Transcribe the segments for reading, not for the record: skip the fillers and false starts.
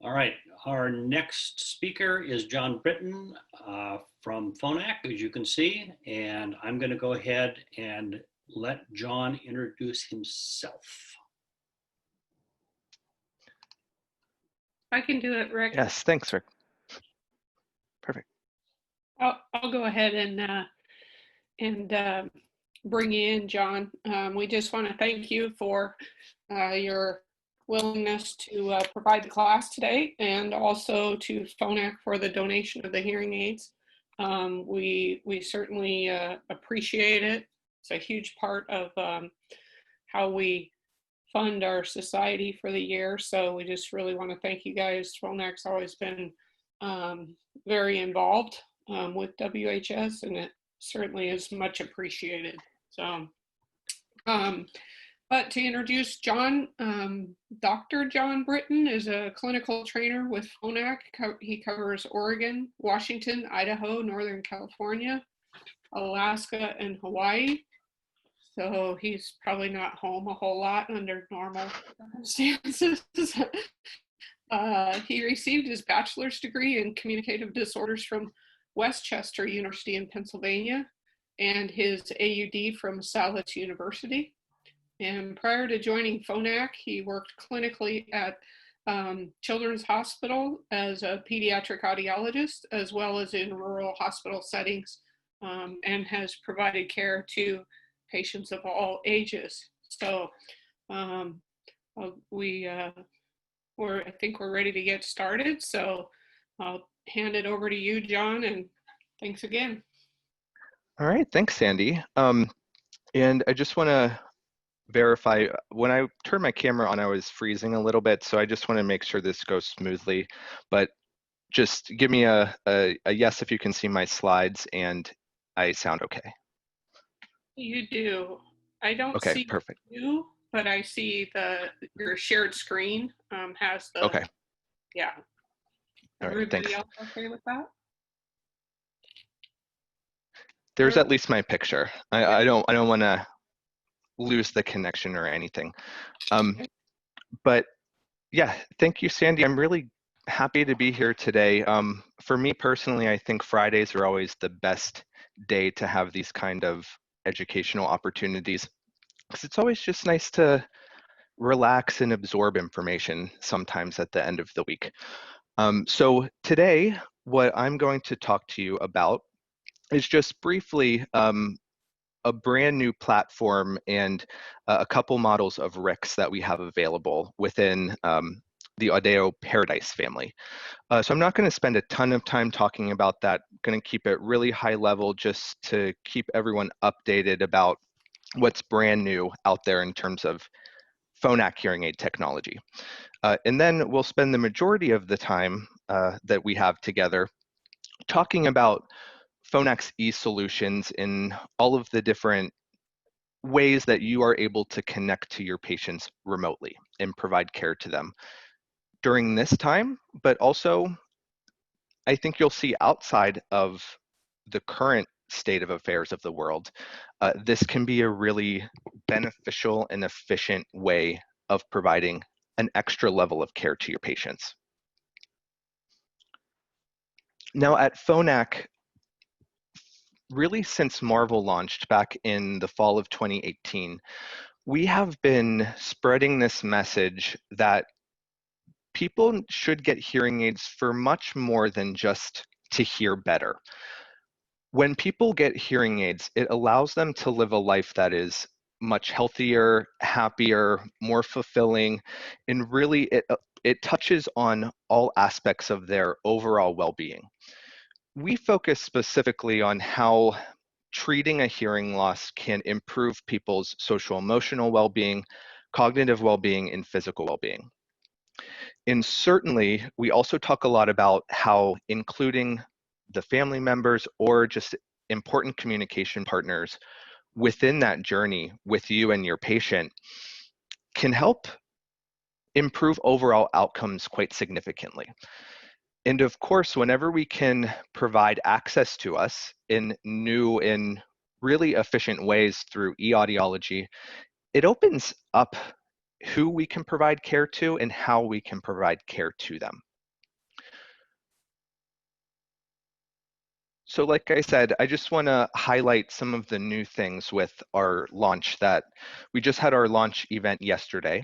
All right, our next speaker is John Britton from Phonak, as you can see, and I'm going to go ahead and let John introduce himself. I can do it, Rick. Yes, thanks, Rick. Perfect. I'll go ahead and bring you in, John. We just want to thank you for your willingness to provide the class today, and also to Phonak for the donation of the hearing aids. We certainly appreciate it. It's a huge part of how we fund our society for the year. So we just really want to thank you guys. Phonak's always been very involved with WHS, and it certainly is much appreciated. So, but to introduce John, Dr. John Britton is a clinical trainer with Phonak. He covers Oregon, Washington, Idaho, Northern California, Alaska, and Hawaii. So he's probably not home a whole lot under normal circumstances. He received his bachelor's degree in communicative disorders from Westchester University in Pennsylvania, and his AUD from Salus University. And prior to joining Phonak, he worked clinically at Children's Hospital as a pediatric audiologist, as well as in rural hospital settings, and has provided care to patients of all ages. So I think we're ready to get started. So I'll hand it over to you, John, and thanks again. All right, thanks, Sandy. And I just want to verify, when I turned my camera on, I was freezing a little bit, so I just want to make sure this goes smoothly. But just give me a yes if you can see my slides and I sound okay. You do. I don't see perfect. You, but I see your shared screen has the. Okay. Yeah. All right, Everybody thanks. else okay with that? There's at least my picture. I don't want to lose the connection or anything. But yeah, thank you, Sandy. I'm really happy to be here today. For me personally, I think Fridays are always the best day to have these kind of educational opportunities, because it's always just nice to relax and absorb information sometimes at the end of the week. So today, what I'm going to talk to you about is just briefly a brand new platform and a couple models of RICs that we have available within the Audeo Paradise family. So I'm not going to spend a ton of time talking about that. I'm going to keep it really high level just to keep everyone updated about what's brand new out there in terms of Phonak hearing aid technology. And then we'll spend the majority of the time that we have together talking about Phonak's e-solutions in all of the different ways that you are able to connect to your patients remotely and provide care to them during this time, but also I think you'll see outside of the current state of affairs of the world, this can be a really beneficial and efficient way of providing an extra level of care to your patients. Now at Phonak, really since Marvel launched back in the fall of 2018, we have been spreading this message that people should get hearing aids for much more than just to hear better. When people get hearing aids, it allows them to live a life that is much healthier, happier, more fulfilling, and really it touches on all aspects of their overall well-being. We focus specifically on how treating a hearing loss can improve people's social emotional well-being, cognitive well-being, and physical well-being. And certainly, we also talk a lot about how including the family members or just important communication partners within that journey with you and your patient can help improve overall outcomes quite significantly. And of course, whenever we can provide access to us in new and really efficient ways through e-audiology, it opens up who we can provide care to and how we can provide care to them. So like I said, I just want to highlight some of the new things with our launch that we just had our launch event yesterday.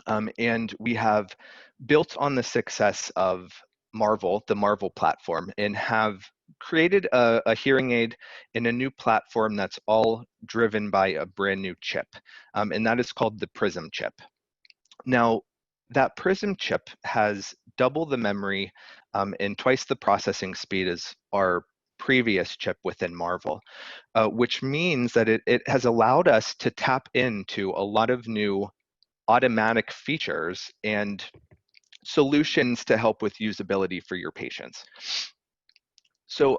And we have built on the success of Marvel, the Marvel platform, and have created a hearing aid in a new platform that's all driven by a brand new chip, and that is called the Prism chip. Now, that Prism chip has double the memory and twice the processing speed as our previous chip within Marvel, which means that it has allowed us to tap into a lot of new automatic features and solutions to help with usability for your patients. So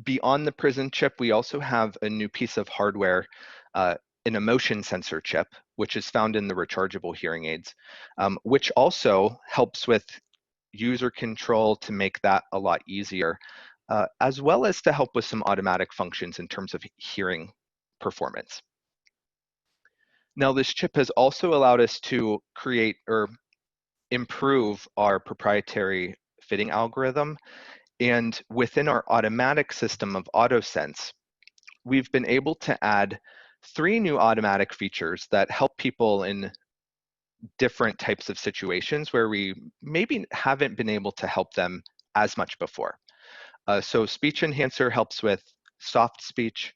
beyond the Prism chip, we also have a new piece of hardware, an emotion sensor chip, which is found in the rechargeable hearing aids, which also helps with user control to make that a lot easier, as well as to help with some automatic functions in terms of hearing performance. Now, this chip has also allowed us to create or improve our proprietary fitting algorithm. And within our automatic system of AutoSense, we've been able to add 3 new automatic features that help people in different types of situations where we maybe haven't been able to help them as much before. So Speech Enhancer helps with soft speech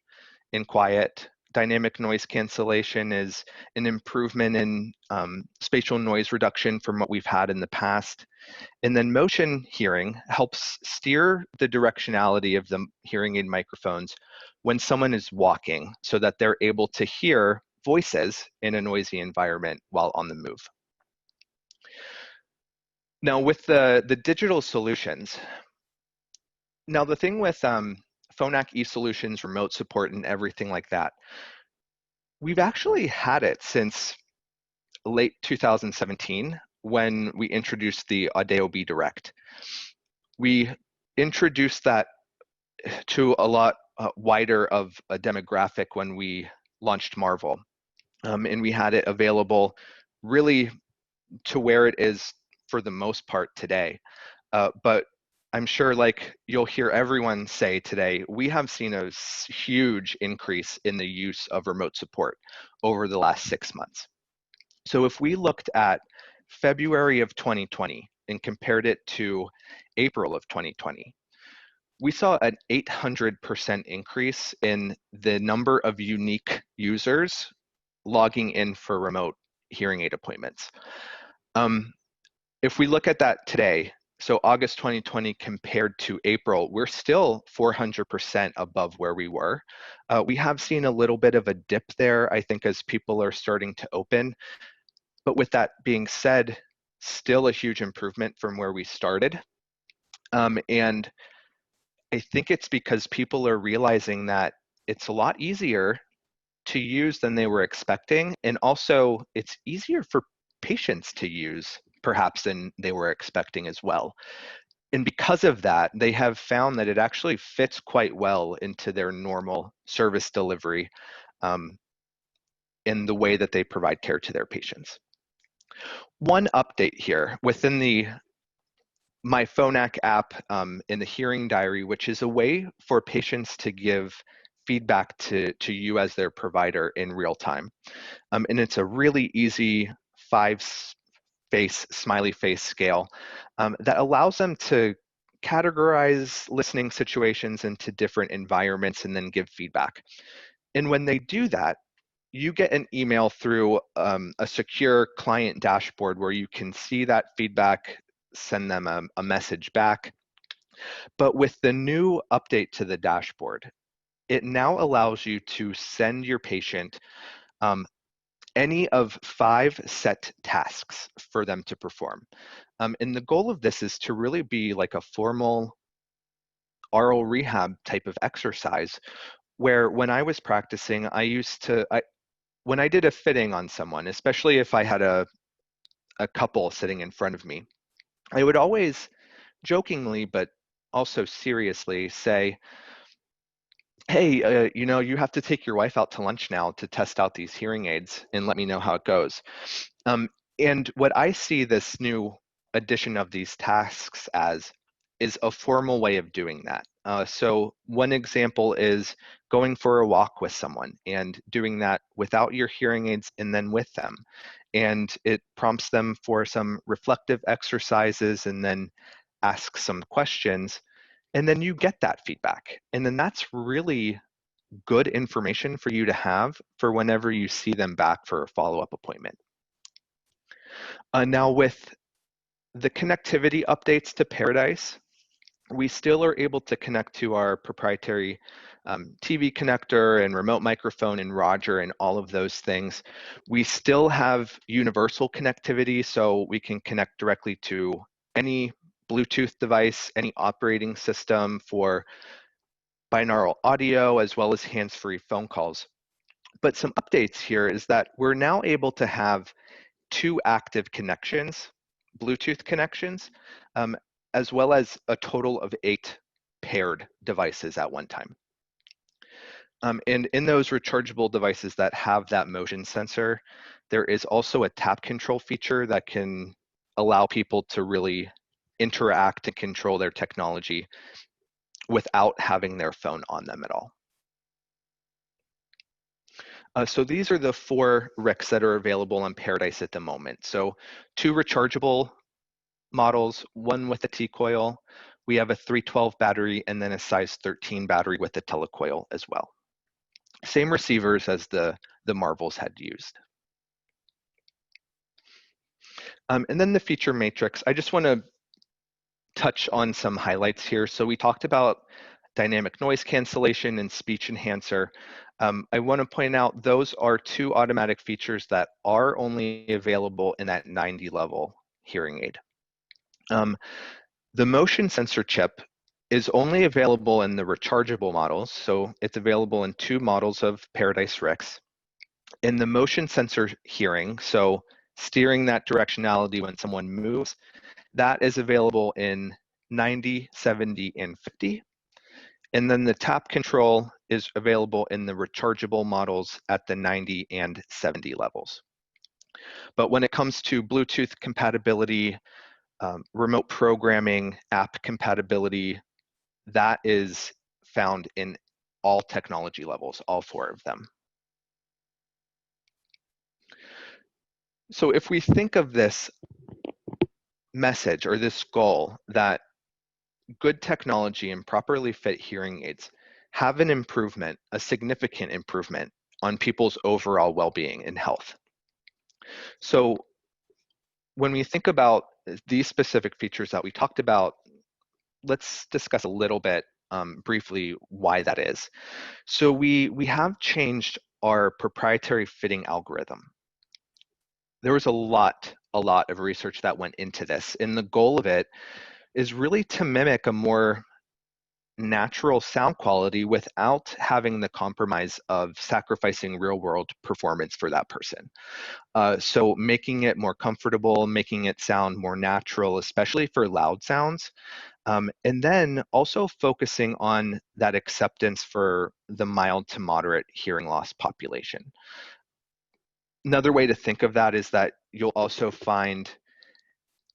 in quiet. Dynamic noise cancellation is an improvement in spatial noise reduction from what we've had in the past. And then motion hearing helps steer the directionality of the hearing aid microphones when someone is walking so that they're able to hear voices in a noisy environment while on the move. Now with the digital solutions, now the thing with Phonak eSolutions, remote support, and everything like that, we've actually had it since late 2017 when we introduced the Audeo B Direct. We introduced that to a lot wider of a demographic when we launched Marvel. And we had it available really to where it is for the most part today. But I'm sure, like you'll hear everyone say today, we have seen a huge increase in the use of remote support over the last 6 months. So if we looked at February of 2020 and compared it to April of 2020, we saw an 800% increase in the number of unique users logging in for remote hearing aid appointments. If we look at that today, so August 2020 compared to April, we're still 400% above where we were. We have seen a little bit of a dip there, I think, as people are starting to open. But with that being said, still a huge improvement from where we started. And I think it's because people are realizing that it's a lot easier to use than they were expecting. And also it's easier for patients to use perhaps than they were expecting as well. And because of that, they have found that it actually fits quite well into their normal service delivery in the way that they provide care to their patients. One update here within the myPhonak app in the hearing diary, which is a way for patients to give feedback to you as their provider in real time. And it's a really easy 5-face smiley face scale that allows them to categorize listening situations into different environments and then give feedback. And when they do that, you get an email through a secure client dashboard where you can see that feedback, send them a message back. But with the new update to the dashboard, it now allows you to send your patient any of 5 set tasks for them to perform. And the goal of this is to really be like a formal oral rehab type of exercise, where when I was practicing, when I did a fitting on someone, especially if I had a couple sitting in front of me, I would always jokingly, but also seriously say, hey, you have to take your wife out to lunch now to test out these hearing aids and let me know how it goes. And what I see this new addition of these tasks as is a formal way of doing that. So one example is going for a walk with someone and doing that without your hearing aids and then with them. And it prompts them for some reflective exercises and then asks some questions. And then you get that feedback. And then that's really good information for you to have for whenever you see them back for a follow-up appointment. Now with the connectivity updates to Paradise, we still are able to connect to our proprietary TV connector and remote microphone and Roger and all of those things. We still have universal connectivity, so we can connect directly to any Bluetooth device, any operating system for binaural audio, as well as hands-free phone calls. But some updates here is that we're now able to have 2 active connections, Bluetooth connections, as well as a total of 8 paired devices at one time. And in those rechargeable devices that have that motion sensor, there is also a tap control feature that can allow people to really interact and control their technology without having their phone on them at all. So these are the 4 RICs that are available on Paradise at the moment. So 2 rechargeable models, 1 with a T-coil. We have a 312 battery and then a size 13 battery with a telecoil as well. Same receivers as the Marvels had used. And then the feature matrix. I just want to touch on some highlights here. So we talked about dynamic noise cancellation and speech enhancer. I want to point out those are 2 automatic features that are only available in that 90 level hearing aid. The motion sensor chip is only available in the rechargeable models, so it's available in 2 models of Paradise RICs. In the motion sensor hearing, so steering that directionality when someone moves, that is available in 90, 70, and 50. And then the tap control is available in the rechargeable models at the 90 and 70 levels. But when it comes to Bluetooth compatibility, remote programming, app compatibility, that is found in all technology levels, all 4 of them. So if we think of this message or this goal that good technology and properly fit hearing aids have an improvement, a significant improvement on people's overall well-being and health. So when we think about these specific features that we talked about, let's discuss a little bit briefly why that is. So we have changed our proprietary fitting algorithm. There was a lot of research that went into this, and the goal of it is really to mimic a more natural sound quality without having the compromise of sacrificing real world performance for that person. So making it more comfortable, making it sound more natural, especially for loud sounds. And then also focusing on that acceptance for the mild to moderate hearing loss population. Another way to think of that is that you'll also find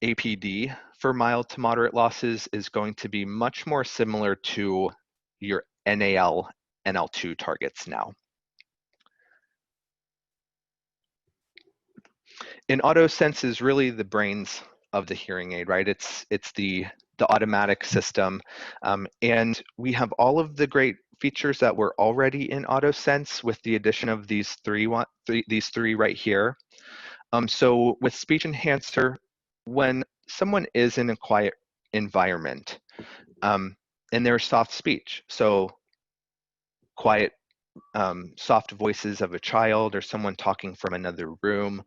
APD for mild to moderate losses is going to be much more similar to your NAL, NL2 targets now. And AutoSense is really the brains of the hearing aid, right? It's the automatic system. And we have all of the great features that were already in AutoSense with the addition of these three right here. So with speech enhancer, when someone is in a quiet environment and there's soft speech, so quiet, soft voices of a child or someone talking from another room,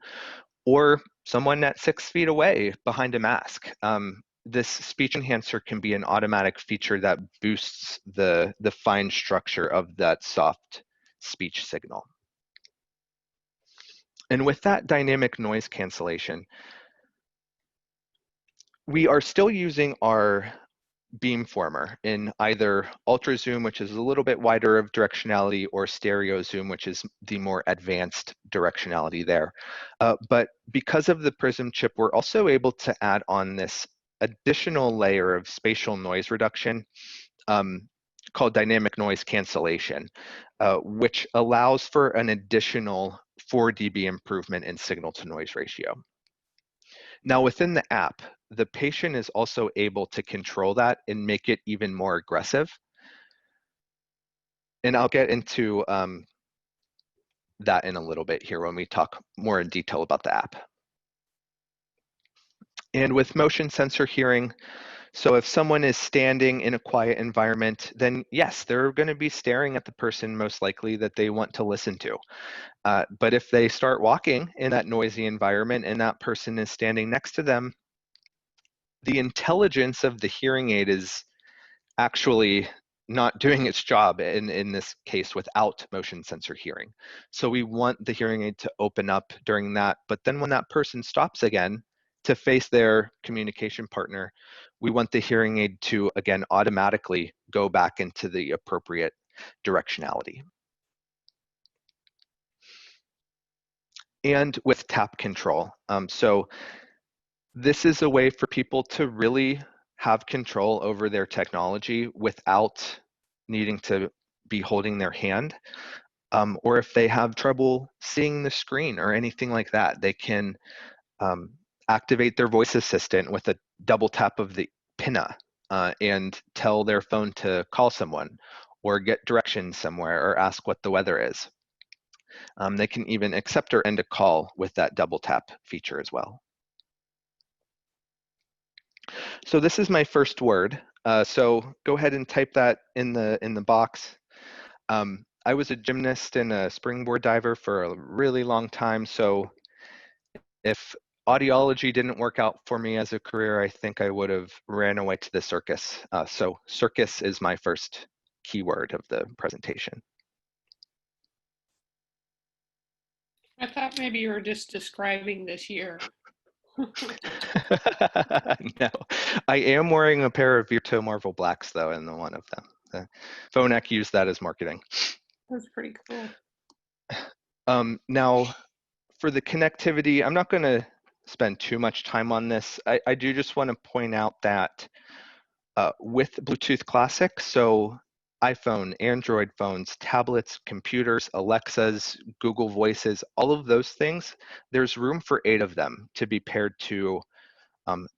or someone at 6 feet away behind a mask, this speech enhancer can be an automatic feature that boosts the fine structure of that soft speech signal. And with that dynamic noise cancellation, we are still using our beamformer in either ultra zoom, which is a little bit wider of directionality, or stereo zoom, which is the more advanced directionality there. But because of the Prism chip, we're also able to add on this additional layer of spatial noise reduction called dynamic noise cancellation, which allows for an additional 4 dB improvement in signal to noise ratio. Now within the app, the patient is also able to control that and make it even more aggressive. And I'll get into that in a little bit here when we talk more in detail about the app. And with motion sensor hearing, so if someone is standing in a quiet environment, then yes, they're going to be staring at the person most likely that they want to listen to. But if they start walking in that noisy environment and that person is standing next to them, the intelligence of the hearing aid is actually not doing its job in this case without motion sensor hearing. So we want the hearing aid to open up during that, but then when that person stops again to face their communication partner, we want the hearing aid to, again, automatically go back into the appropriate directionality. And with tap control. So this is a way for people to really have control over their technology without needing to be holding their hand. Or if they have trouble seeing the screen or anything like that, they can activate their voice assistant with a double tap of the pinna and tell their phone to call someone or get directions somewhere or ask what the weather is. They can even accept or end a call with that double tap feature as well. So this is my first word. So go ahead and type that in the box. I was a gymnast and a springboard diver for a really long time. So if audiology didn't work out for me as a career, I think I would have ran away to the circus. So circus is my first keyword of the presentation. I thought maybe you were just describing this year. No, I am wearing a pair of Virto Marvel Blacks though, in the one of them. Phonak used that as marketing. That's pretty cool. Now, for the connectivity, I'm not going to spend too much time on this. I do just want to point out that with Bluetooth Classic, so iPhone, Android phones, tablets, computers, Alexas, Google Voices, all of those things, there's room for 8 of them to be paired to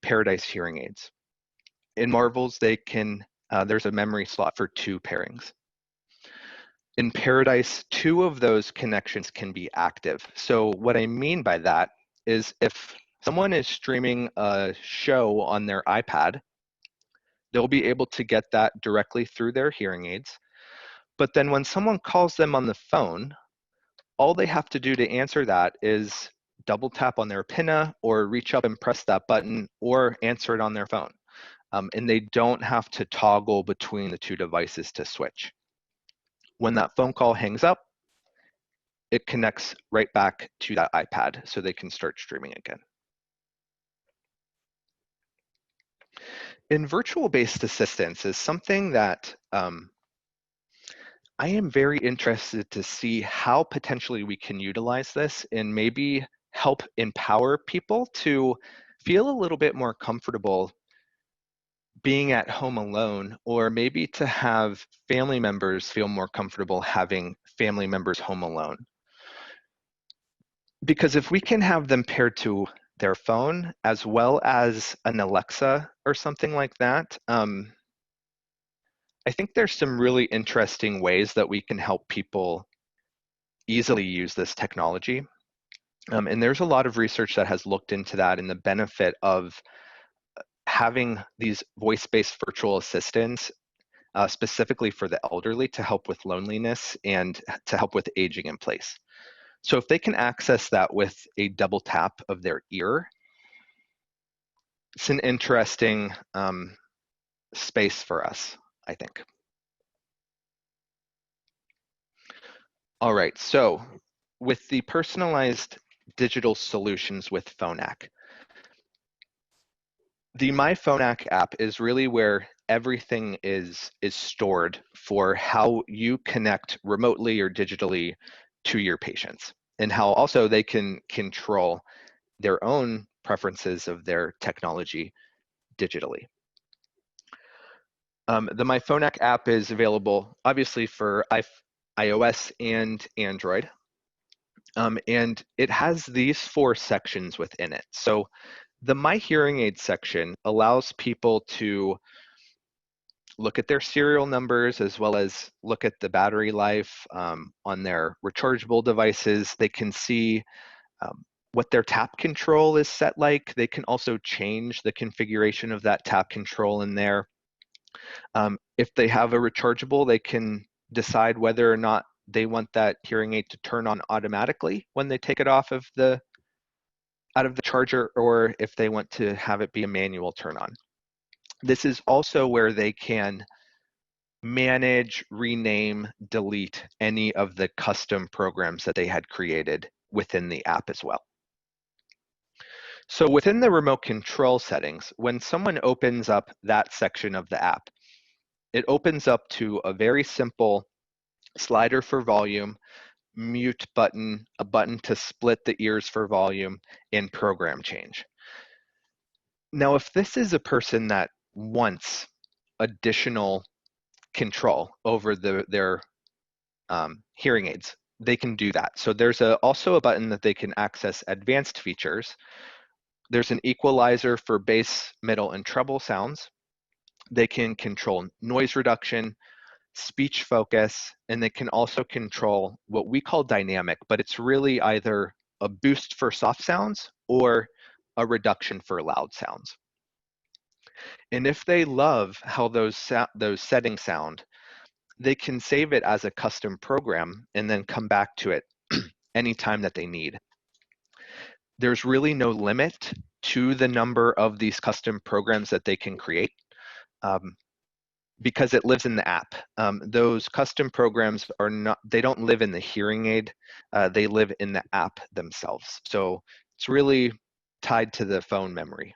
Paradise hearing aids. In Marvels, they can, there's a memory slot for 2 pairings. In Paradise, 2 of those connections can be active. So what I mean by that is if someone is streaming a show on their iPad, they'll be able to get that directly through their hearing aids. But then when someone calls them on the phone, all they have to do to answer that is double tap on their pinna or reach up and press that button or answer it on their phone. And they don't have to toggle between the 2 devices to switch. When that phone call hangs up, it connects right back to that iPad so they can start streaming again. In virtual-based assistance is something that I am very interested to see how potentially we can utilize this and maybe help empower people to feel a little bit more comfortable being at home alone, or maybe to have family members feel more comfortable having family members home alone. Because if we can have them paired to their phone as well as an Alexa or something like that, I think there's some really interesting ways that we can help people easily use this technology. And there's a lot of research that has looked into that and the benefit of having these voice-based virtual assistants specifically for the elderly to help with loneliness and to help with aging in place. So if they can access that with a double tap of their ear, it's an interesting space for us, I think. All right, so with the personalized digital solutions with Phonak, the myPhonak app is really where everything is stored for how you connect remotely or digitally to your patients, and how also they can control their own preferences of their technology digitally. The myPhonak app is available obviously for iOS and Android. And it has these 4 sections within it. So the My Hearing Aid section allows people to look at their serial numbers as well as look at the battery life on their rechargeable devices. They can see what their tap control is set like. They can also change the configuration of that tap control in there. If they have a rechargeable, they can decide whether or not they want that hearing aid to turn on automatically when they take it off of out of the charger, or if they want to have it be a manual turn on. This is also where they can manage, rename, delete any of the custom programs that they had created within the app as well. So within the remote control settings, when someone opens up that section of the app, it opens up to a very simple slider for volume, mute button, a button to split the ears for volume, and program change. Now, if this is a person that wants additional control over their hearing aids, they can do that. So there's also a button that they can access advanced features. There's an equalizer for bass, middle, and treble sounds. They can control noise reduction, speech focus, and they can also control what we call dynamic, but it's really either a boost for soft sounds or a reduction for loud sounds. And if they love how those settings sound, they can save it as a custom program and then come back to it anytime that they need. There's really no limit to the number of these custom programs that they can create. Because it lives in the app. Those custom programs they don't live in the hearing aid, they live in the app themselves. So it's really tied to the phone memory.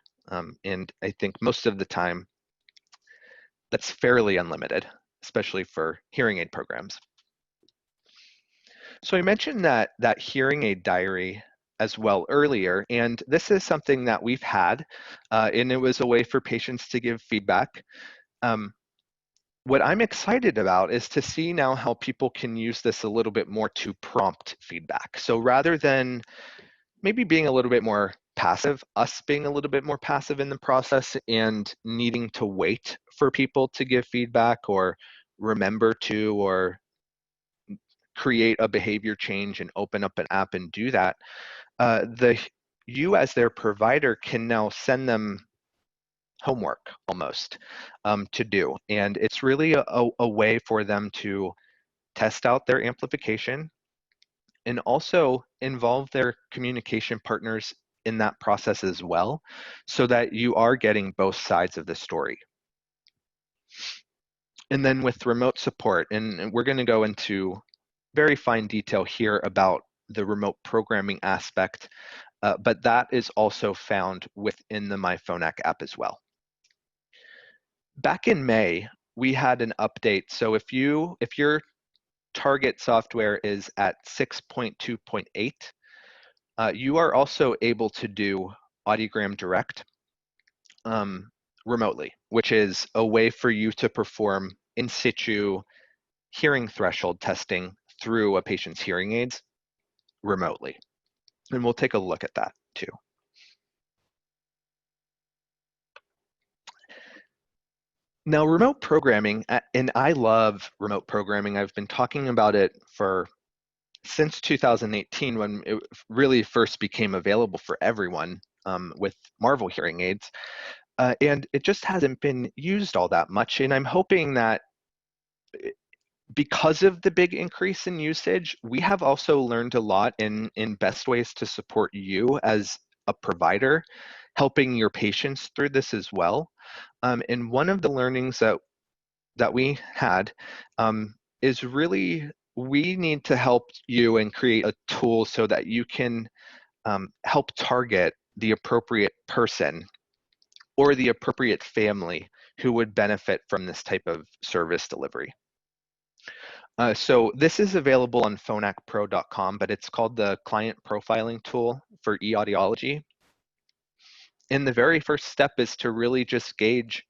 And I think most of the time, that's fairly unlimited, especially for hearing aid programs. So I mentioned that hearing aid diary as well earlier, and this is something that we've had, and it was a way for patients to give feedback. What I'm excited about is to see now how people can use this a little bit more to prompt feedback. So rather than maybe being a little bit more passive, us being a little bit more passive in the process and needing to wait for people to give feedback or remember to or create a behavior change and open up an app and do that, you as their provider can now send them homework almost to do. And it's really a way for them to test out their amplification and also involve their communication partners in that process as well, so that you are getting both sides of the story. And then with remote support, and we're going to go into very fine detail here about the remote programming aspect, but that is also found within the myPhonak app as well. Back in May, we had an update. So if your target software is at 6.2.8, you are also able to do Audiogram Direct remotely, which is a way for you to perform in situ hearing threshold testing through a patient's hearing aids remotely. And we'll take a look at that too. Now, remote programming, and I love remote programming. I've been talking about it since 2018 when it really first became available for everyone with Marvel hearing aids. And it just hasn't been used all that much. And I'm hoping that because of the big increase in usage, we have also learned a lot in best ways to support you as a provider, helping your patients through this as well. And one of the learnings that we had is really we need to help you and create a tool so that you can help target the appropriate person or the appropriate family who would benefit from this type of service delivery. So this is available on phonakpro.com, but it's called the Client Profiling Tool for eAudiology. And the very first step is to really just gauge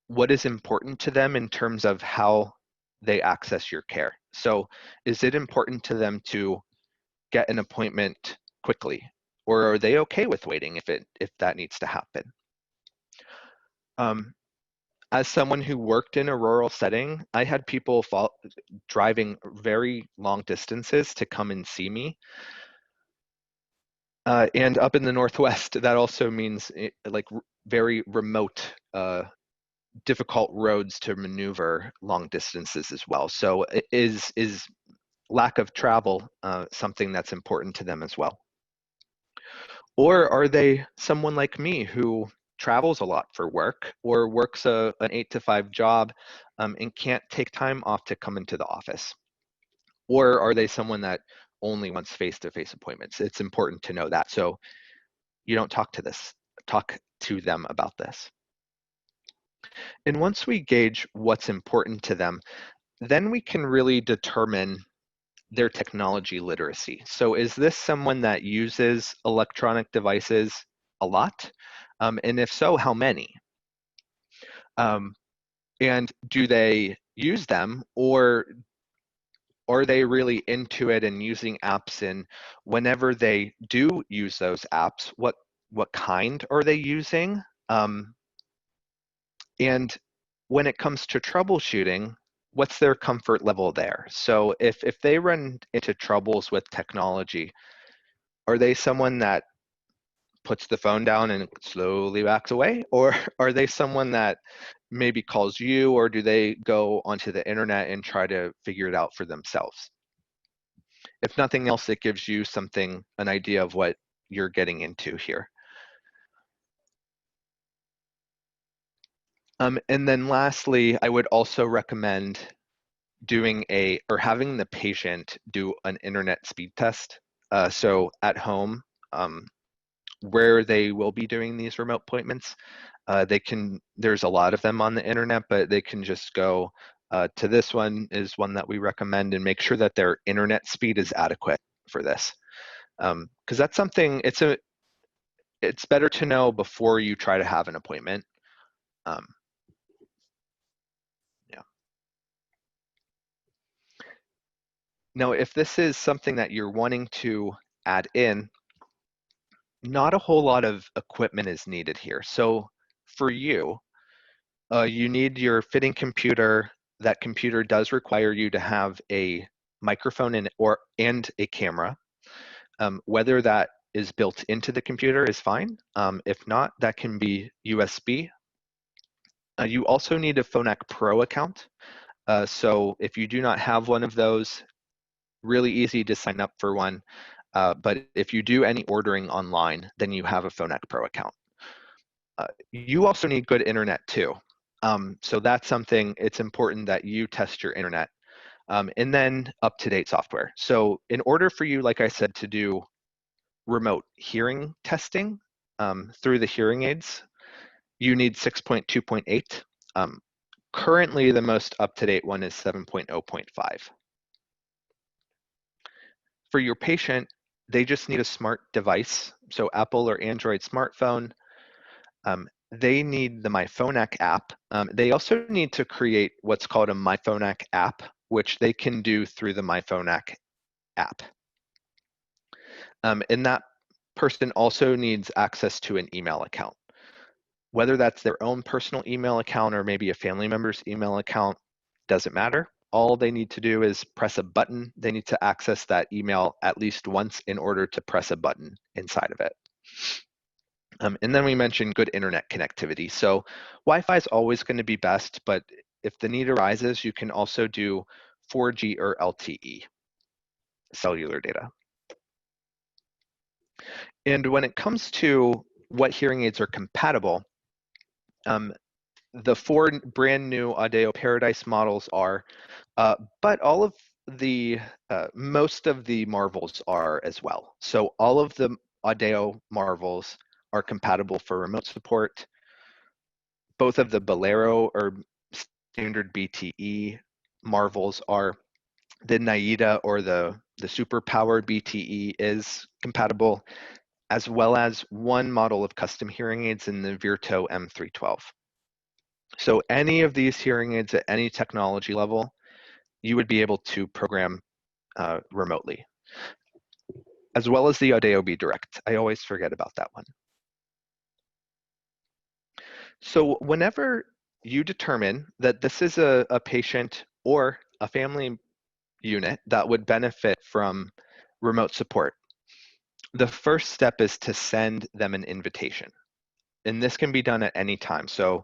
what is important to them in terms of how they access your care. So is it important to them to get an appointment quickly? Or are they okay with waiting if that needs to happen? As someone who worked in a rural setting, I had people driving very long distances to come and see me. And up in the Northwest, that also means like very remote, difficult roads to maneuver long distances as well. So is lack of travel something that's important to them as well? Or are they someone like me who travels a lot for work or works an 8 to 5 job and can't take time off to come into the office? Or are they someone that only wants face-to-face appointments? It's important to know that. So you don't talk to them about this. And once we gauge what's important to them, then we can really determine their technology literacy. So is this someone that uses electronic devices a lot? And if so, how many? And do they use them, or are they really into it and using apps? And whenever they do use those apps, what kind are they using? And when it comes to troubleshooting, what's their comfort level there? So if they run into troubles with technology, are they someone that puts the phone down and slowly backs away? Or are they someone that maybe calls you, or do they go onto the internet and try to figure it out for themselves? If nothing else, it gives you an idea of what you're getting into here. And then lastly, I would also recommend having the patient do an internet speed test. So at home, where they will be doing these remote appointments, there's a lot of them on the internet, but they can just go to this one is one that we recommend, and make sure that their internet speed is adequate for this. Because that's something, it's better to know before you try to have an appointment. Yeah. Now, if this is something that you're wanting to add in, not a whole lot of equipment is needed here. So for you, you need your fitting computer. That computer does require you to have a microphone and a camera. Whether that is built into the computer is fine. If not, that can be USB. You also need a Phonak Pro account. So if you do not have one of those, really easy to sign up for one. But if you do any ordering online, then you have a Phonak Pro account. You also need good internet too. So that's something, it's important that you test your internet. And then up-to-date software. So in order for you, like I said, to do remote hearing testing through the hearing aids, you need 6.2.8. Currently, the most up-to-date one is 7.0.5. For your patient, they just need a smart device, so Apple or Android smartphone. They need the myPhonak app. They also need to create what's called a myPhonak app, which they can do through the myPhonak app. And that person also needs access to an email account. Whether that's their own personal email account or maybe a family member's email account, doesn't matter. All they need to do is press a button. They need to access that email at least once in order to press a button inside of it. And then we mentioned good internet connectivity. So Wi-Fi is always going to be best, but if the need arises, you can also do 4G or LTE, cellular data. And when it comes to what hearing aids are compatible, the 4 brand new Audeo Paradise models are, but all of the, most of the Marvels are as well. So all of the Audeo Marvels are compatible for remote support. Both of the Bolero or standard BTE Marvels are. The Naida or the super powered BTE is compatible, as well as one model of custom hearing aids in the Virto M312. So any of these hearing aids at any technology level, you would be able to program remotely, as well as the Audeo B Direct. I always forget about that one. So whenever you determine that this is a patient or a family unit that would benefit from remote support, the first step is to send them an invitation. And this can be done at any time. So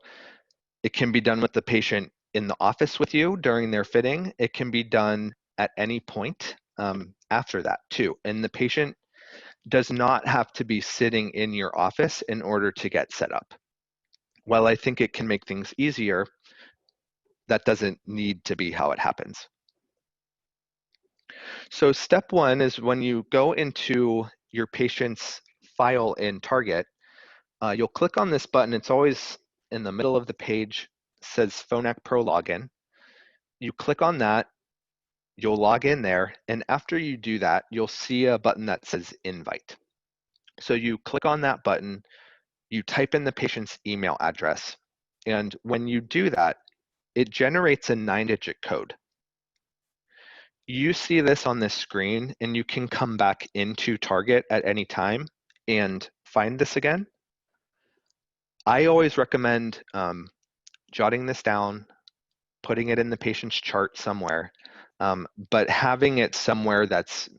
it can be done with the patient in the office with you during their fitting. It can be done at any point after that too. And the patient does not have to be sitting in your office in order to get set up. While I think it can make things easier, that doesn't need to be how it happens. So step one is when you go into your patient's file in Target, you'll click on this button. It's always in the middle of the page, says Phonak Pro Login. You click on that, you'll log in there, and after you do that, you'll see a button that says Invite. So you click on that button, you type in the patient's email address, and when you do that, it generates a 9-digit code. You see this on this screen, and you can come back into Target at any time and find this again. I always recommend jotting this down, putting it in the patient's chart somewhere, but having it somewhere that's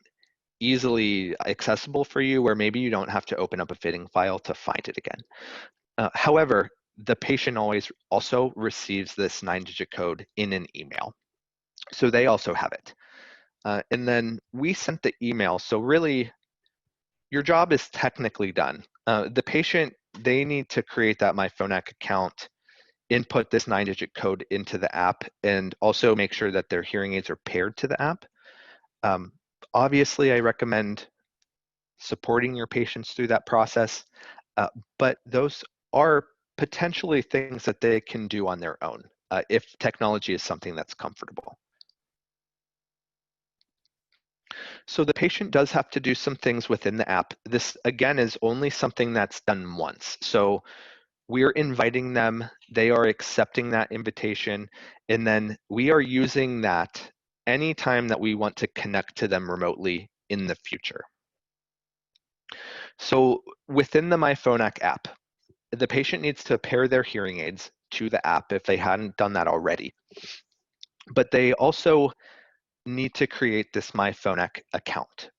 easily accessible for you, where maybe you don't have to open up a fitting file to find it again. However, the patient always also receives this 9-digit code in an email, so they also have it. And then we sent the email, so really your job is technically done. The patient, they need to create that myPhonak account, input this 9-digit code into the app, and also make sure that their hearing aids are paired to the app. Obviously, I recommend supporting your patients through that process, but those are potentially things that they can do on their own if technology is something that's comfortable. So the patient does have to do some things within the app. This, again, is only something that's done once. So we're inviting them, they are accepting that invitation, and then we are using that anytime that we want to connect to them remotely in the future. So within the myPhonak app, the patient needs to pair their hearing aids to the app if they hadn't done that already. But they also need to create this myPhonak account.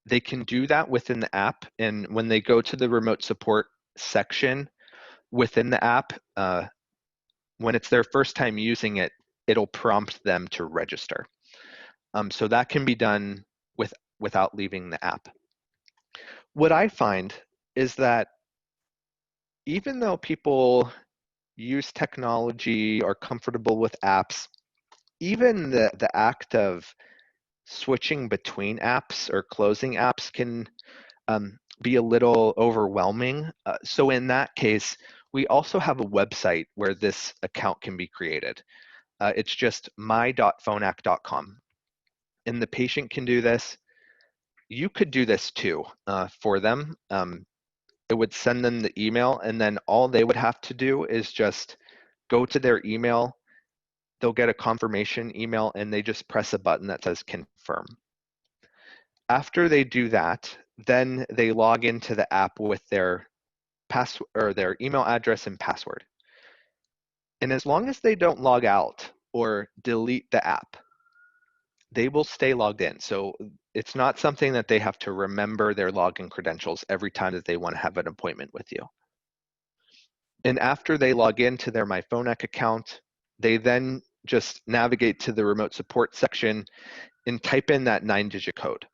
They can do that within the app, and when they go to the remote support section within the app, when it's their first time using it, it'll prompt them to register. So that can be done without leaving the app. What I find is that even though people use technology, are comfortable with apps, even the act of switching between apps or closing apps can be a little overwhelming. So in that case, we also have a website where this account can be created. It's just my.phonak.com. And the patient can do this. You could do this too for them. It would send them the email, and then all they would have to do is just go to their email. They'll get a confirmation email, and they just press a button that says confirm. After they do that, then they log into the app with their password or their email address and password. And as long as they don't log out or delete the app, they will stay logged in. So it's not something that they have to remember their login credentials every time that they want to have an appointment with you. And after they log into their myPhonak account, they then just navigate to the remote support section and type in that 9-digit code.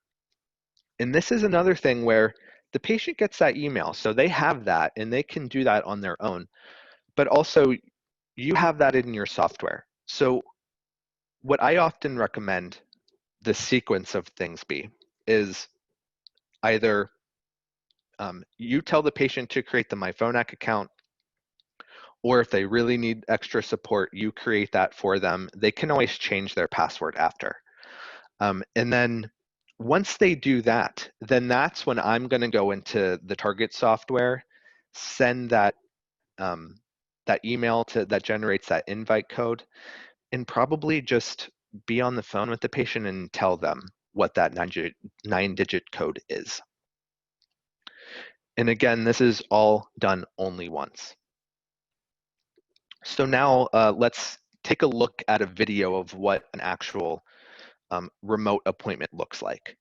And this is another thing where the patient gets that email, so they have that and they can do that on their own, but also you have that in your software. So what I often recommend the sequence of things be is either you tell the patient to create the myPhonak account, or if they really need extra support, you create that for them. They can always change their password after. And then Once they do that, then that's when I'm going to go into the target software, send that that email that generates that invite code, and probably just be on the phone with the patient and tell them what that 9-digit code is. And again, this is all done only once. So now let's take a look at a video of what an actual remote appointment looks like.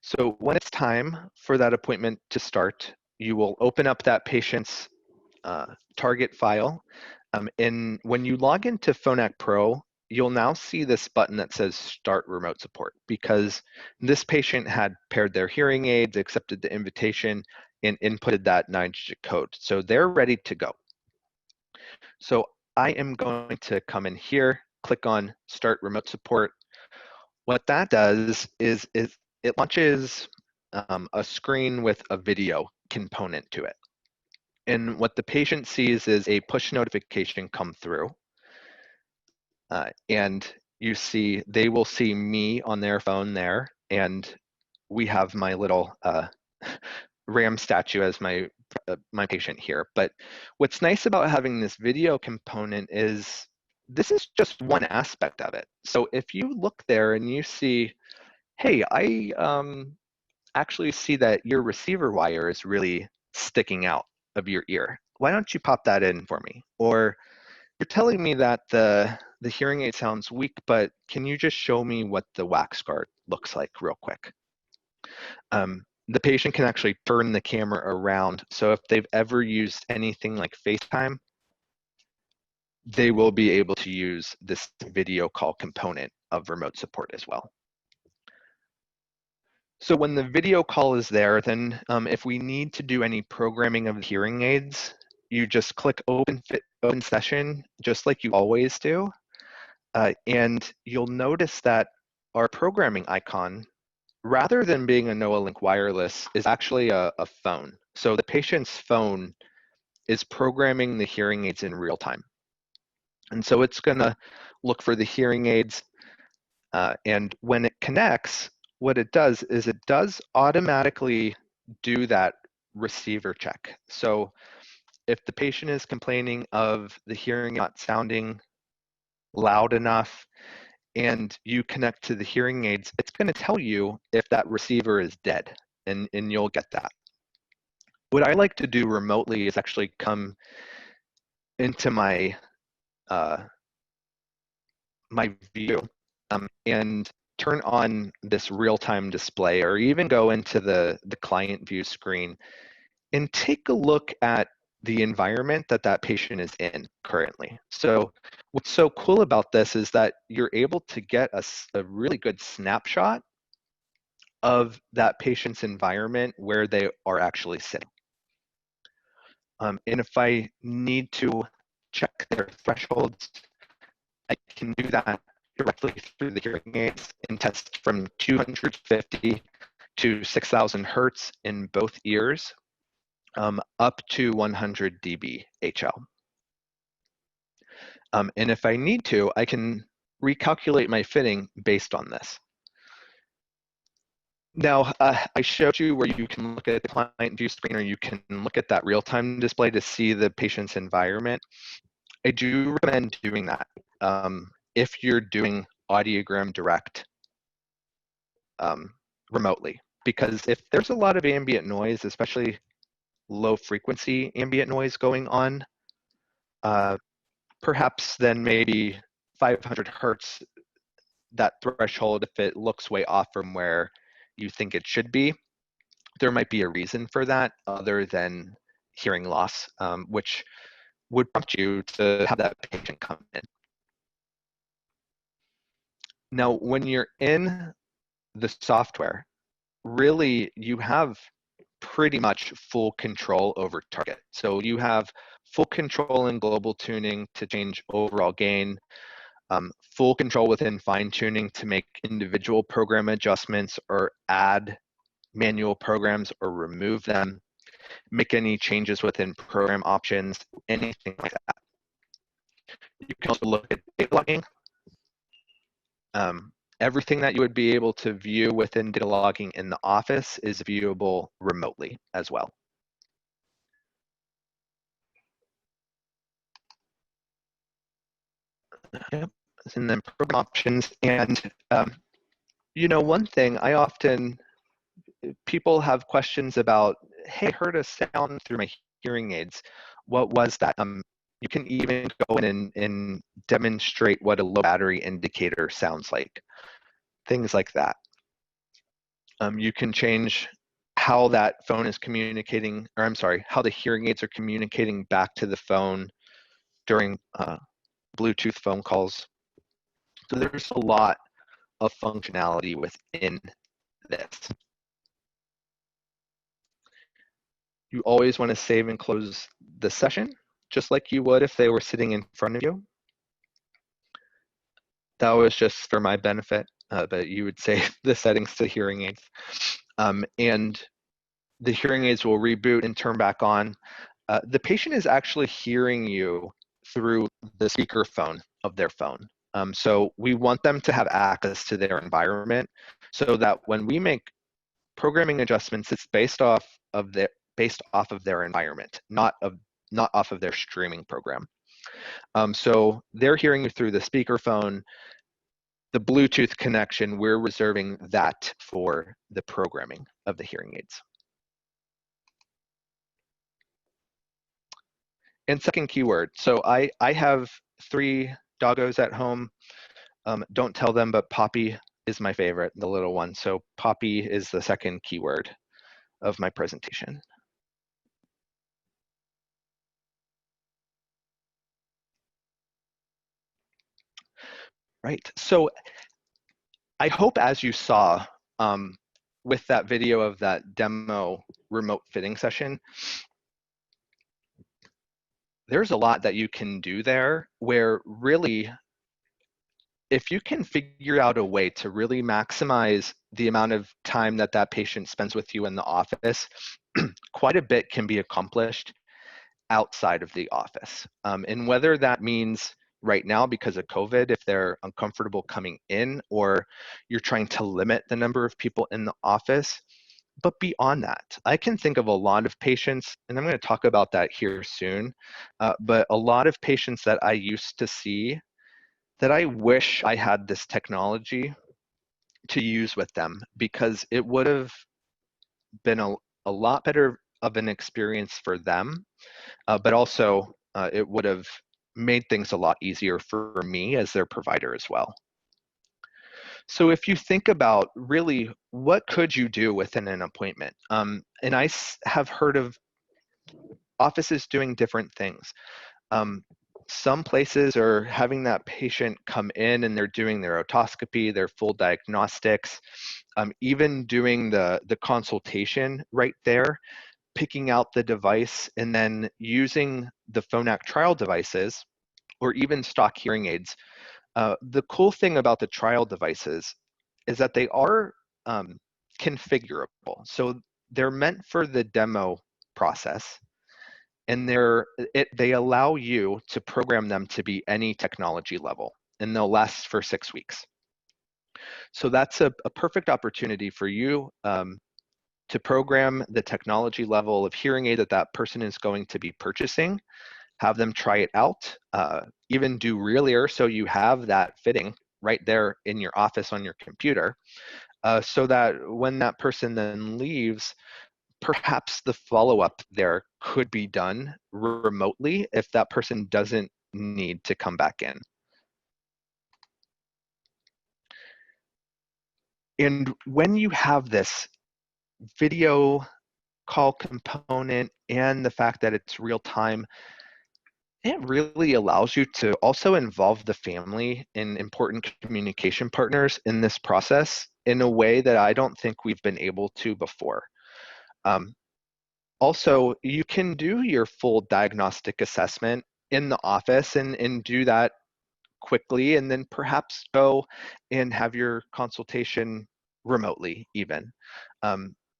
So when it's time for that appointment to start, you will open up that patient's target file. And when you log into Phonak Pro, you'll now see this button that says Start Remote Support, because this patient had paired their hearing aids, accepted the invitation, and inputted that 9-digit code. So they're ready to go. So I am going to come in here, click on Start Remote Support. What that does is it launches a screen with a video component to it. And what the patient sees is a push notification come through. And they will see me on their phone there. And we have my little Ram statue as my patient here. But what's nice about having this video component is this is just one aspect of it. So if you look there and you see, hey, I actually see that your receiver wire is really sticking out of your ear. Why don't you pop that in for me? Or you're telling me that the hearing aid sounds weak, but can you just show me what the wax guard looks like real quick? The patient can actually turn the camera around. So if they've ever used anything like FaceTime, they will be able to use this video call component of remote support as well. So when the video call is there, then if we need to do any programming of the hearing aids, you just click open session, just like you always do. And you'll notice that our programming icon, rather than being a NOAA Link wireless, is actually a phone. So the patient's phone is programming the hearing aids in real time. And so it's gonna look for the hearing aids, and when it connects, what it does is it does automatically do that receiver check. So if the patient is complaining of the hearing not sounding loud enough and you connect to the hearing aids, it's going to tell you if that receiver is dead, and you'll get that. What I like to do remotely is actually come into my my view and turn on this real-time display, or even go into the client view screen and take a look at the environment that patient is in currently. So what's so cool about this is that you're able to get a really good snapshot of that patient's environment where they are actually sitting. And if I need to check their thresholds, I can do that directly through the hearing aids and test from 250 to 6,000 hertz in both ears, up to 100 dB HL. And if I need to, I can recalculate my fitting based on this. Now, I showed you where you can look at the client view screen, or you can look at that real-time display to see the patient's environment. I do recommend doing that if you're doing audiogram direct remotely, because if there's a lot of ambient noise, especially low frequency ambient noise going on, perhaps then maybe 500 hertz, that threshold, if it looks way off from where you think it should be, there might be a reason for that other than hearing loss, which would prompt you to have that patient come in. Now, when you're in the software, really you have pretty much full control over target. So you have full control in global tuning to change overall gain, full control within fine tuning to make individual program adjustments or add manual programs or remove them, make any changes within program options, anything like that. You can also look at data logging, everything that you would be able to view within data logging in the office is viewable remotely as well. Yep. And then program options. And you know, one thing I often, people have questions about, hey, I heard a sound through my hearing aids. What was that? You can even go in and demonstrate what a low battery indicator sounds like. Things like that. You can change how that phone is communicating, or I'm sorry, how the hearing aids are communicating back to the phone during Bluetooth phone calls. So there's a lot of functionality within this. You always want to save and close the session, just like you would if they were sitting in front of you. That was just for my benefit, but you would save the settings to hearing aids. And the hearing aids will reboot and turn back on. The patient is actually hearing you through the speakerphone of their phone. So we want them to have access to their environment so that when we make programming adjustments, it's based off of their environment, not off of their streaming program. So they're hearing you through the speakerphone. The Bluetooth connection, we're reserving that for the programming of the hearing aids. And second keyword. So I have 3 doggos at home. Don't tell them, but Poppy is my favorite, the little one. So Poppy is the second keyword of my presentation. Right, so I hope as you saw with that video of that demo remote fitting session, there's a lot that you can do there where really, if you can figure out a way to really maximize the amount of time that that patient spends with you in the office, quite a bit can be accomplished outside of the office. And whether that means right now because of COVID, if they're uncomfortable coming in, or you're trying to limit the number of people in the office, but beyond that, I can think of a lot of patients, and I'm going to talk about that here soon, but a lot of patients that I used to see that I wish I had this technology to use with them, because it would have been a lot better of an experience for them, but also it would have made things a lot easier for me as their provider as well. So if you think about really what could you do within an appointment, and I have heard of offices doing different things. Some places are having that patient come in and they're doing their otoscopy, their full diagnostics, even doing the consultation right there, picking out the device and then using the Phonak trial devices or even stock hearing aids. The cool thing about the trial devices is that they are configurable. So they're meant for the demo process, and they allow you to program them to be any technology level, and they'll last for 6 weeks. So that's a perfect opportunity for you to program the technology level of hearing aid that that person is going to be purchasing, have them try it out, even do real ear so you have that fitting right there in your office on your computer, so that when that person then leaves, perhaps the follow-up there could be done remotely if that person doesn't need to come back in. And when you have this video call component and the fact that it's real time, it really allows you to also involve the family and important communication partners in this process in a way that I don't think we've been able to before. Also, you can do your full diagnostic assessment in the office and do that quickly, and then perhaps go and have your consultation remotely even.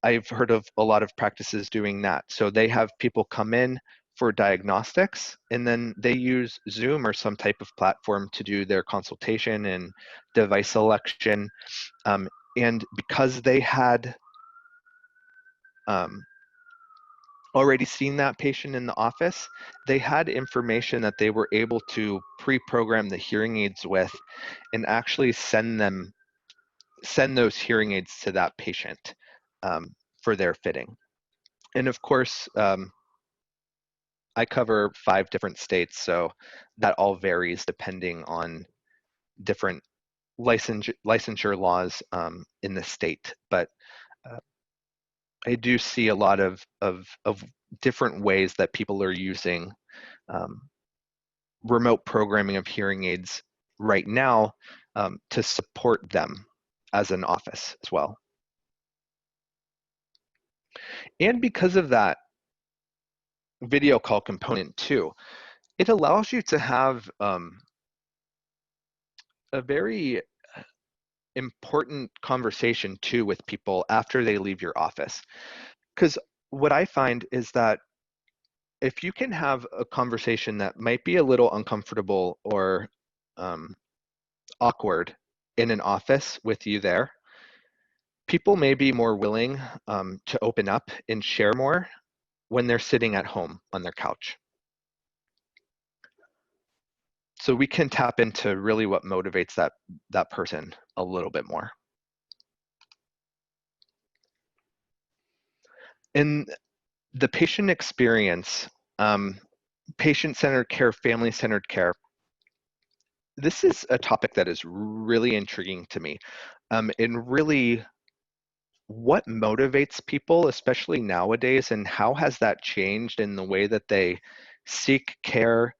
I've heard of a lot of practices doing that. So they have people come in for diagnostics, and then they use Zoom or some type of platform to do their consultation and device selection. And because they had already seen that patient in the office, they had information that they were able to pre-program the hearing aids with and actually send those hearing aids to that patient for their fitting. And of course, I cover 5 different states, so that all varies depending on different licensure laws in the state. But I do see a lot of different ways that people are using remote programming of hearing aids right now to support them as an office as well. And because of that video call component too, it allows you to have a very important conversation too with people after they leave your office. Because what I find is that if you can have a conversation that might be a little uncomfortable or awkward in an office with you there, people may be more willing to open up and share more when they're sitting at home on their couch. So we can tap into really what motivates that person a little bit more. In the patient experience, patient-centered care, family-centered care, this is a topic that is really intriguing to me. And really, what motivates people, especially nowadays, and how has that changed in the way that they seek care,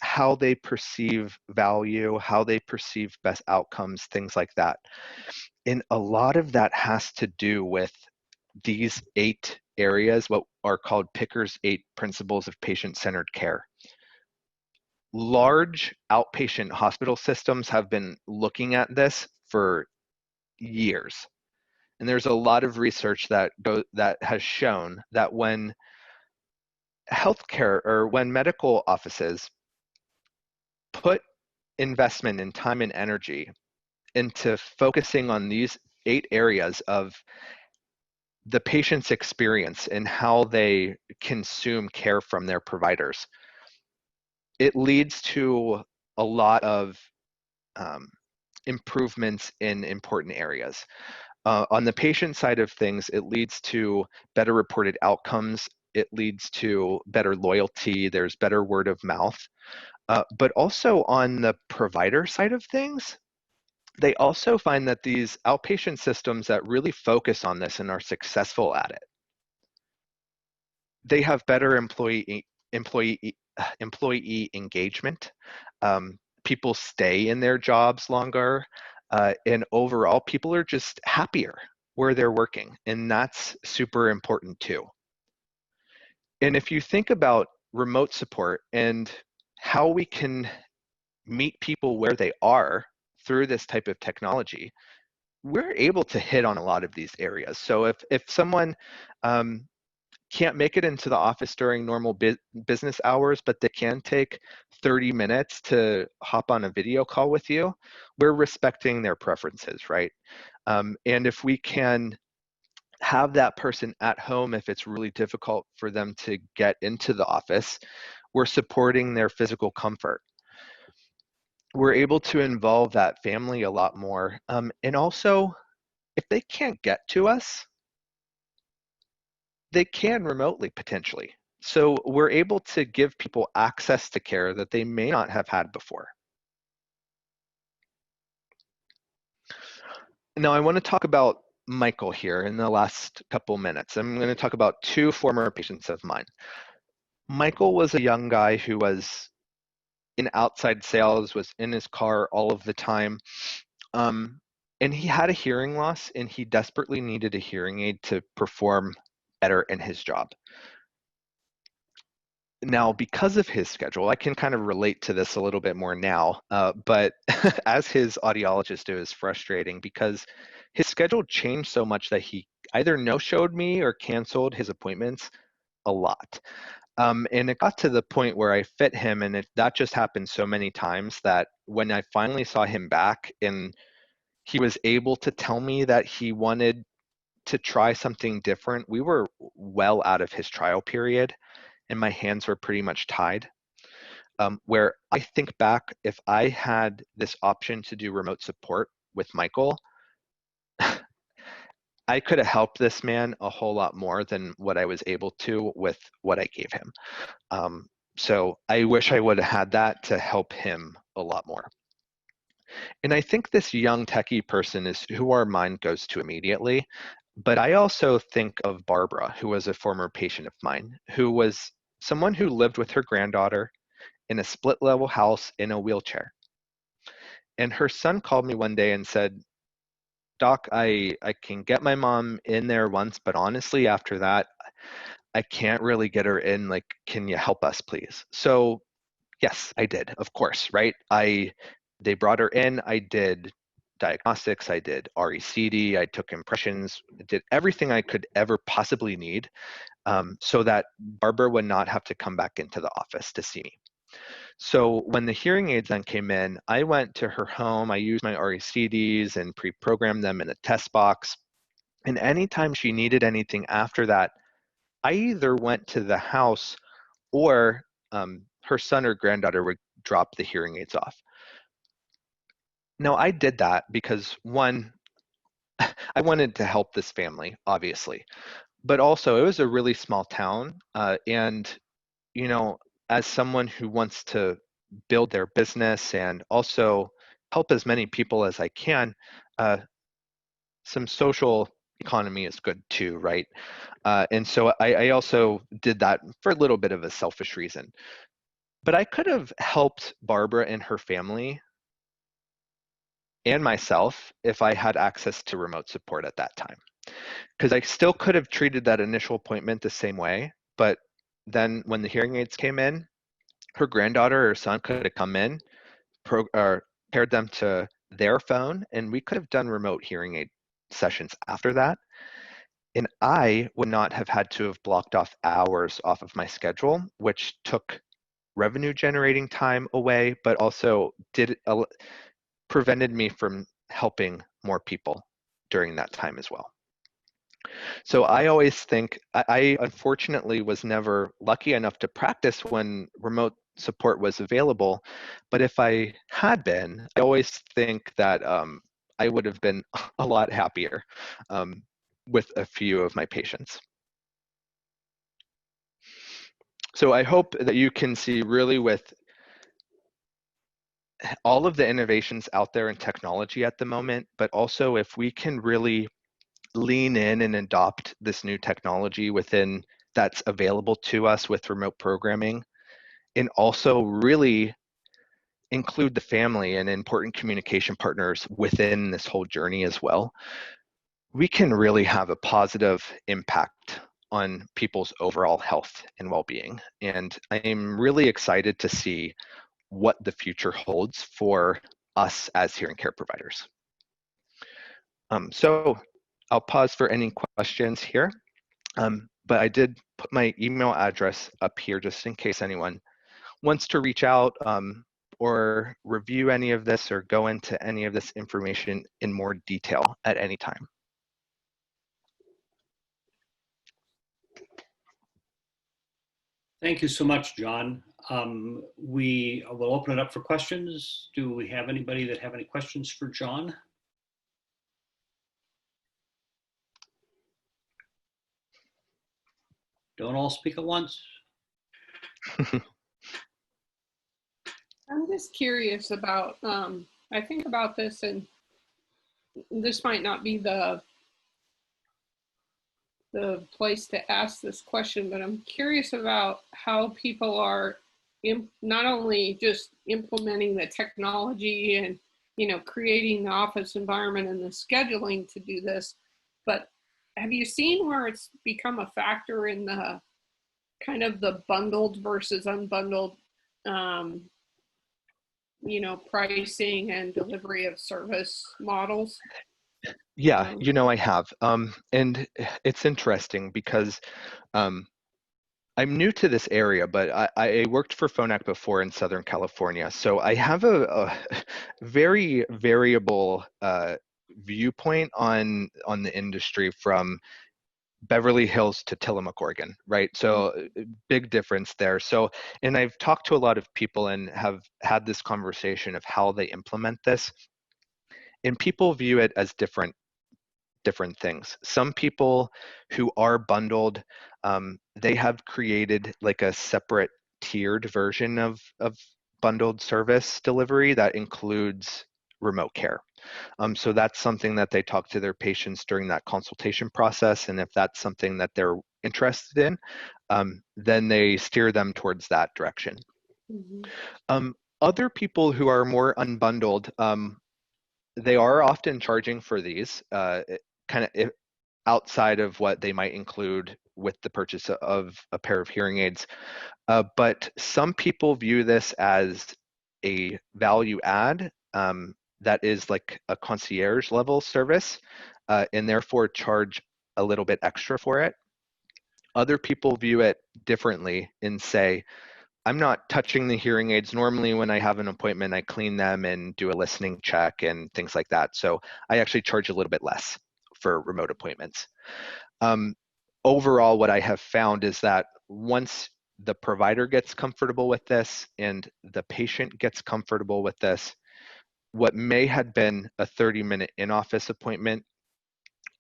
how they perceive value, how they perceive best outcomes, things like that. And a lot of that has to do with these 8 areas, what are called Picker's 8 principles of patient-centered care. Large outpatient hospital systems have been looking at this for years. And there's a lot of research that has shown that when healthcare or when medical offices put investment in time and energy into focusing on these 8 areas of the patient's experience and how they consume care from their providers, it leads to a lot of improvements in important areas. On the patient side of things, it leads to better reported outcomes. It leads to better loyalty. There's better word of mouth. But also on the provider side of things, they also find that these outpatient systems that really focus on this and are successful at it, they have better employee engagement. People stay in their jobs longer, and overall, people are just happier where they're working, and that's super important too. And if you think about remote support and how we can meet people where they are through this type of technology, we're able to hit on a lot of these areas. So if someone can't make it into the office during normal business hours, but they can take 30 minutes to hop on a video call with you, we're respecting their preferences, right? And if we can have that person at home, if it's really difficult for them to get into the office, we're supporting their physical comfort. We're able to involve that family a lot more. And also, if they can't get to us, they can remotely potentially. So we're able to give people access to care that they may not have had before. Now I want to talk about Michael here in the last couple minutes. I'm going to talk about 2 former patients of mine. Michael was a young guy who was in outside sales, was in his car all of the time. And he had a hearing loss, and he desperately needed a hearing aid to perform better in his job. Now, because of his schedule, I can kind of relate to this a little bit more now, but as his audiologist, it was frustrating because his schedule changed so much that he either no-showed me or canceled his appointments a lot. And it got to the point where I fit him, and that just happened so many times that when I finally saw him back and he was able to tell me that he wanted to try something different, we were well out of his trial period and my hands were pretty much tied. Where I think back, if I had this option to do remote support with Michael, I could have helped this man a whole lot more than what I was able to with what I gave him. So I wish I would have had that to help him a lot more. And I think this young techie person is who our mind goes to immediately. But I also think of Barbara, who was a former patient of mine, who was someone who lived with her granddaughter in a split level house in a wheelchair. And her son called me one day and said, Doc, I can get my mom in there once, but honestly, after that, I can't really get her in. Like, can you help us, please? So yes, I did, of course, right? They brought her in, I did diagnostics, I did RECD, I took impressions, did everything I could ever possibly need so that Barbara would not have to come back into the office to see me. So when the hearing aids then came in, I went to her home, I used my RECDs and pre-programmed them in a test box. And anytime she needed anything after that, I either went to the house or her son or granddaughter would drop the hearing aids off. Now, I did that because, one, I wanted to help this family, obviously, but also it was a really small town. And, you know, as someone who wants to build their business and also help as many people as I can, some social economy is good too, right? And so I also did that for a little bit of a selfish reason. But I could have helped Barbara and her family and myself if I had access to remote support at that time. Because I still could have treated that initial appointment the same way, but then when the hearing aids came in, her granddaughter or son could have come in, paired them to their phone, and we could have done remote hearing aid sessions after that. And I would not have had to have blocked off hours off of my schedule, which took revenue generating time away, but also prevented me from helping more people during that time as well. So I always think, I unfortunately was never lucky enough to practice when remote support was available, but if I had been, I always think that I would have been a lot happier with a few of my patients. So I hope that you can see really with all of the innovations out there in technology at the moment, but also if we can really lean in and adopt this new technology within that's available to us with remote programming, and also really include the family and important communication partners within this whole journey as well, we can really have a positive impact on people's overall health and well-being. And I am really excited to see what the future holds for us as hearing care providers. So I'll pause for any questions here, but I did put my email address up here just in case anyone wants to reach out or review any of this or go into any of this information in more detail at any time. Thank you so much, John. We will open it up for questions. Do we have anybody that have any questions for John? Don't all speak at once. I'm just curious about, I think about this, and this might not be the place to ask this question, but I'm curious about how people are not only just implementing the technology and, you know, creating the office environment and the scheduling to do this, but have you seen where it's become a factor in the kind of the bundled versus unbundled, you know, pricing and delivery of service models? Yeah, you know, I have. And it's interesting because I'm new to this area, but I worked for Phonak before in Southern California. So I have a very variable viewpoint on the industry from Beverly Hills to Tillamook, Oregon, right? So big difference there. So, and I've talked to a lot of people and have had this conversation of how they implement this. And people view it as different things. Some people who are bundled, they have created like a separate tiered version of bundled service delivery that includes remote care. So that's something that they talk to their patients during that consultation process. And if that's something that they're interested in, then they steer them towards that direction. Mm-hmm. Other people who are more unbundled, they are often charging for these, kind of outside of what they might include with the purchase of a pair of hearing aids. But some people view this as a value add that is like a concierge level service, and therefore charge a little bit extra for it. Other people view it differently and say, I'm not touching the hearing aids. Normally when I have an appointment, I clean them and do a listening check and things like that. So I actually charge a little bit less for remote appointments. Overall, what I have found is that once the provider gets comfortable with this and the patient gets comfortable with this, what may have been a 30-minute in-office appointment,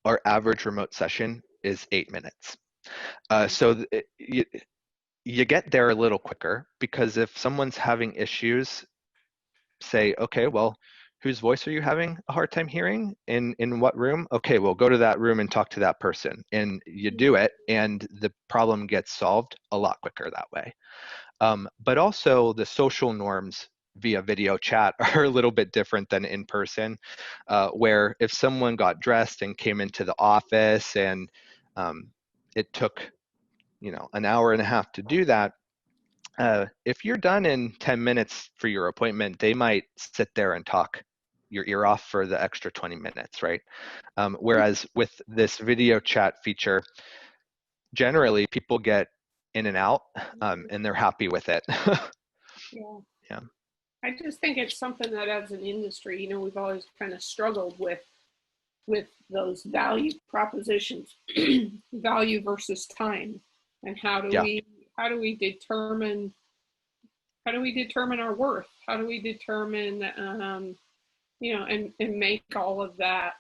our average remote session is 8 minutes. So you get there a little quicker, because if someone's having issues, say, okay, well, whose voice are you having a hard time hearing? In what room? Okay, well, go to that room and talk to that person. And you do it, and the problem gets solved a lot quicker that way. But also the social norms via video chat are a little bit different than in person, where if someone got dressed and came into the office and it took, an hour and a half to do that, if you're done in 10 minutes for your appointment, they might sit there and talk your ear off for the extra 20 minutes, right? Whereas with this video chat feature, generally people get in and out, and they're happy with it. Yeah. Yeah. I just think it's something that as an industry, we've always kind of struggled with those value propositions, value versus time, and how do Yeah. we determine our worth? How do we determine and make all of that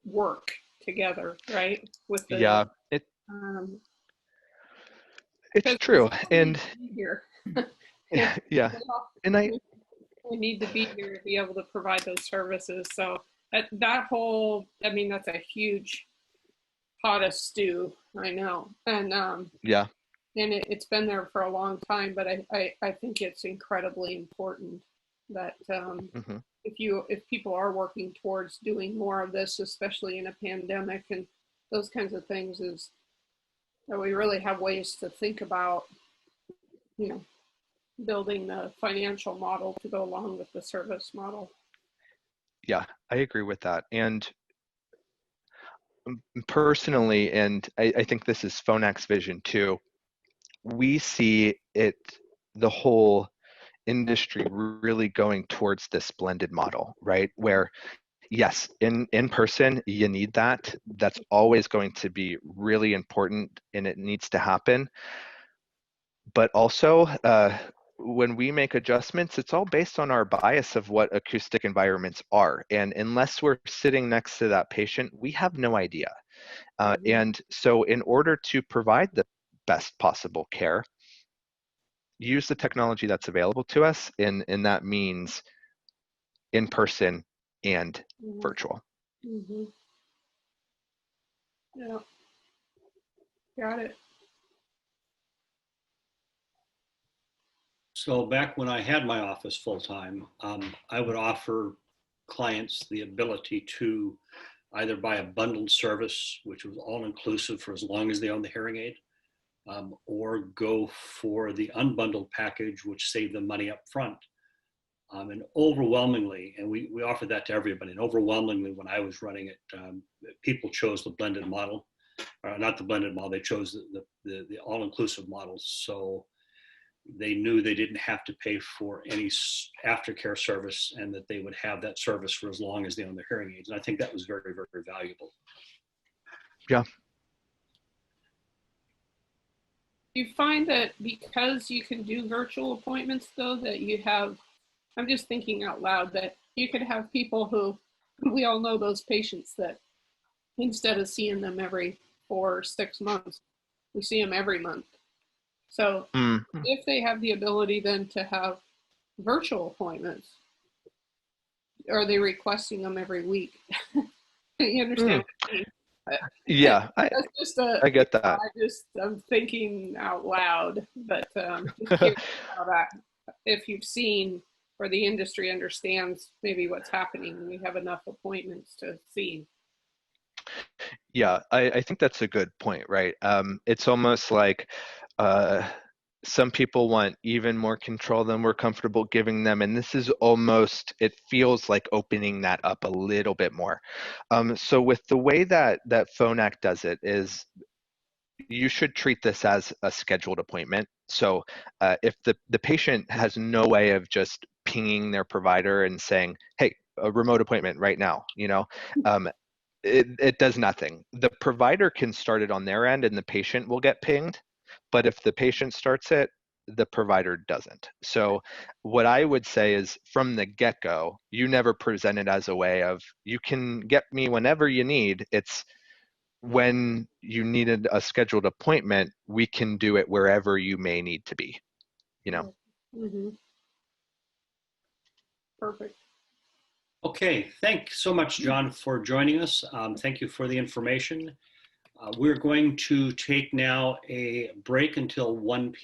work together, right? With the Yeah, it's true. And here. yeah, and we need to be here to be able to provide those services. So that whole, that's a huge pot of stew, I know. And yeah, and it's been there for a long time, but I think it's incredibly important that mm-hmm. if people are working towards doing more of this, especially in a pandemic and those kinds of things, is that we really have ways to think about, building the financial model to go along with the service model. Yeah, I agree with that. And personally, and I think this is Phonak's vision too, we see the whole industry really going towards this blended model, right? Where yes, in person, you need that. That's always going to be really important, and it needs to happen. But also, when we make adjustments, it's all based on our bias of what acoustic environments are. And unless we're sitting next to that patient, we have no idea. And so in order to provide the best possible care, use the technology that's available to us, and that means in person and virtual. Mm-hmm. Yeah, got it. So back when I had my office full-time, I would offer clients the ability to either buy a bundled service, which was all-inclusive for as long as they own the hearing aid, or go for the unbundled package, which saved them money up front. And overwhelmingly, and we offered that to everybody, and overwhelmingly when I was running it, people chose the blended model. not the blended model. They chose the all-inclusive models. So they knew they didn't have to pay for any aftercare service, and that they would have that service for as long as they own their hearing aids. And I think that was very, very valuable. Yeah. You find that because you can do virtual appointments, though, that you have, I'm just thinking out loud, that you could have people who, we all know those patients that instead of seeing them every 4 or 6 months, we see them every month. So if they have the ability then to have virtual appointments, are they requesting them every week? You understand what I mean? Yeah, That's just I get that. I'm thinking out loud, but just curious how that, if you've seen, or the industry understands maybe what's happening when we have enough appointments to see. Yeah, I think that's a good point, right? It's almost like some people want even more control than we're comfortable giving them, and this is almost, it feels like opening that up a little bit more. So with the way that Phonak does it is, you should treat this as a scheduled appointment. So if the patient has no way of just pinging their provider and saying, hey, a remote appointment right now, you know, it does nothing. The provider can start it on their end and the patient will get pinged. But if the patient starts it, the provider doesn't. So what I would say is, from the get-go, you never present it as a way of, you can get me whenever you need. It's when you needed a scheduled appointment, we can do it wherever you may need to be, you know? Mm-hmm. Perfect. Okay, thanks so much, John, for joining us. Thank you for the information. We're going to take now a break until 1 p.m.